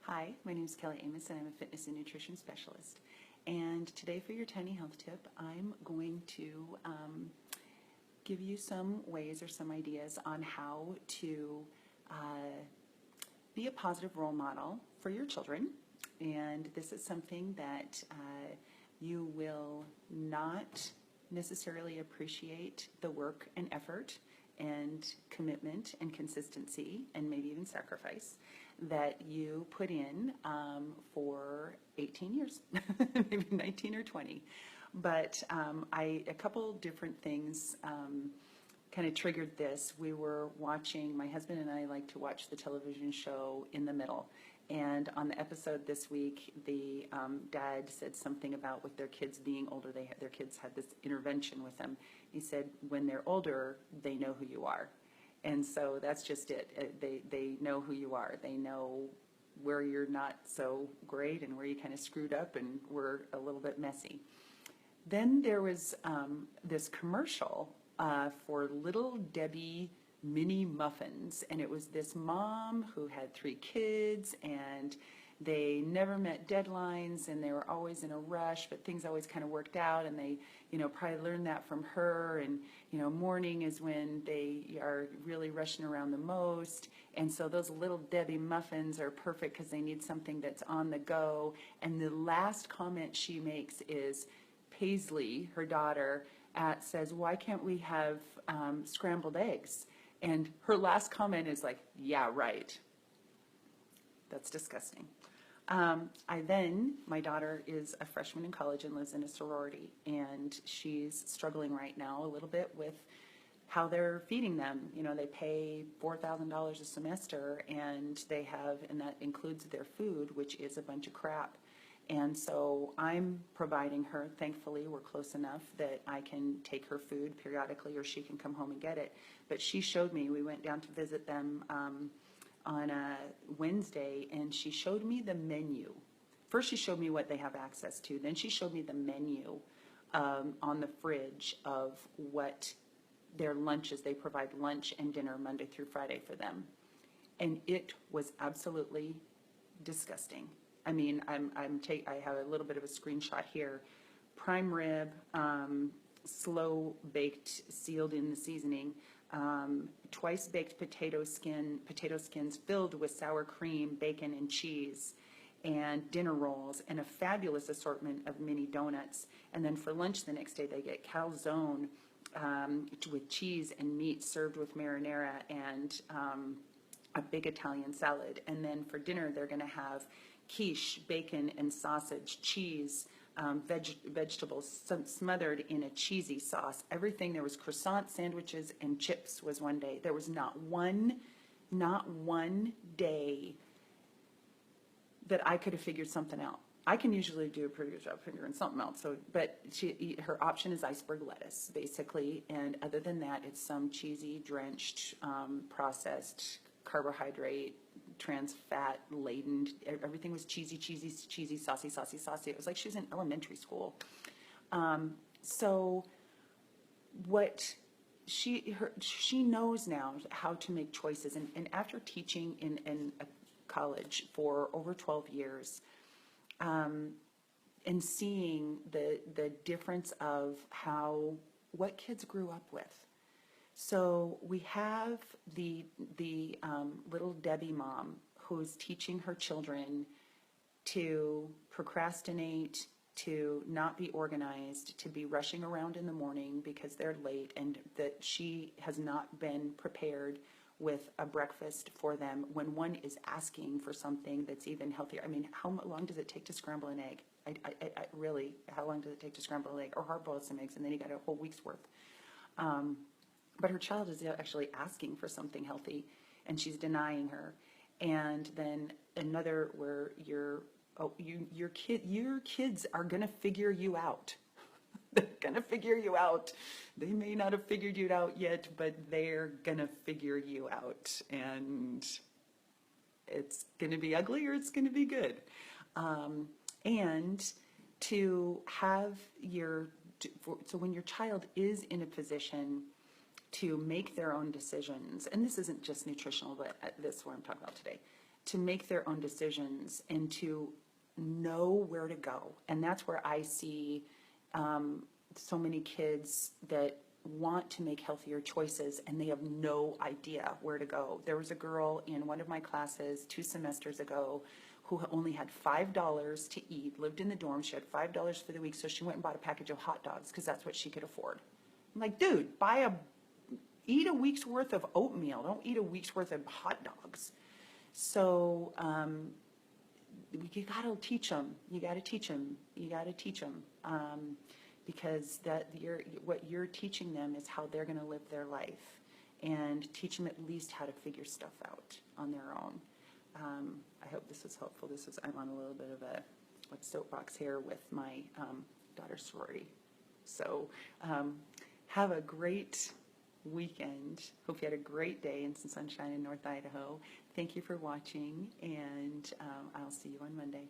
Hi, my name is Kelly Amos and I'm a fitness and nutrition specialist. And today for your tiny health tip, I'm going to give you some ways or some ideas on how to be a positive role model for your children. And this is something that you will not necessarily appreciate the work and effort and commitment and consistency and maybe even sacrifice that you put in for 18 years, maybe 19 or 20. But a couple different things kind of triggered this. We were watching, my husband and I like to watch the television show In the Middle. And on the episode this week, the dad said something about with their kids being older, their kids had this intervention with them. He said, when they're older, they know who you are. And so that's just it. They know who you are. They know where you're not so great and where you kind of screwed up and were a little bit messy. Then there was this commercial for Little Debbie mini muffins, and it was this mom who had 3 kids, and they never met deadlines, and they were always in a rush, but things always kind of worked out, and they, probably learned that from her. And morning is when they are really rushing around the most, and so those Little Debbie muffins are perfect because they need something that's on the go. And the last comment she makes is Paisley, her daughter, says, "Why can't we have scrambled eggs?" And her last comment is like, "Yeah, right." That's disgusting. My daughter is a freshman in college and lives in a sorority, and she's struggling right now a little bit with how they're feeding them. They pay $4,000 a semester, and and that includes their food, which is a bunch of crap. And so I'm providing her, thankfully, we're close enough that I can take her food periodically or she can come home and get it. But she showed me, we went down to visit them on a Wednesday, and she showed me the menu. First she showed me what they have access to, then she showed me the menu on the fridge of what their lunches, they provide lunch and dinner Monday through Friday for them. And it was absolutely disgusting. I mean, I have a little bit of a screenshot here. Prime rib, slow baked, sealed in the seasoning, twice baked potato skins filled with sour cream, bacon, and cheese, and dinner rolls, and a fabulous assortment of mini donuts. And then for lunch the next day, they get calzone with cheese and meat served with marinara and a big Italian salad. And then for dinner, they're going to have quiche, bacon and sausage, cheese, vegetables smothered in a cheesy sauce. Everything. There was croissant sandwiches and chips was one day. There was not one day that I could have figured something out. I can usually do a pretty good job figuring something out. But her option is iceberg lettuce, basically. And other than that, it's some cheesy, drenched, processed carbohydrate, trans fat laden. Everything was cheesy, saucy. It was like she was in elementary school. So what she knows now how to make choices. And after teaching in a college for over 12 years, and seeing the difference of what kids grew up with. So we have the Little Debbie mom who's teaching her children to procrastinate, to not be organized, to be rushing around in the morning because they're late, and that she has not been prepared with a breakfast for them when one is asking for something that's even healthier. I mean, how long does it take to scramble an egg? I really, how long does it take to scramble an egg or hard boil some eggs, and then you got a whole week's worth? But her child is actually asking for something healthy, and she's denying her. And then another where your kids are gonna figure you out. They're gonna figure you out. They may not have figured you out yet, but they're gonna figure you out, and it's gonna be ugly or it's gonna be good. And to have so when your child is in a position to make their own decisions, and this isn't just nutritional, but this is what I'm talking about today. to make their own decisions and to know where to go. And that's where I see so many kids that want to make healthier choices and they have no idea where to go. There was a girl in one of my classes 2 semesters ago who only had $5 to eat, lived in the dorm. She had $5 for the week, so she went and bought a package of hot dogs because that's what she could afford. I'm like, dude, eat a week's worth of oatmeal. Don't eat a week's worth of hot dogs. So you got to teach them. You got to teach them. You got to teach them. Because what you're teaching them is how they're going to live their life, and teach them at least how to figure stuff out on their own. I hope this was helpful. I'm on a little bit of a soapbox here with my daughter's sorority. So have a great weekend. Hope you had a great day in some sunshine in North Idaho. Thank you for watching, and I'll see you on Monday.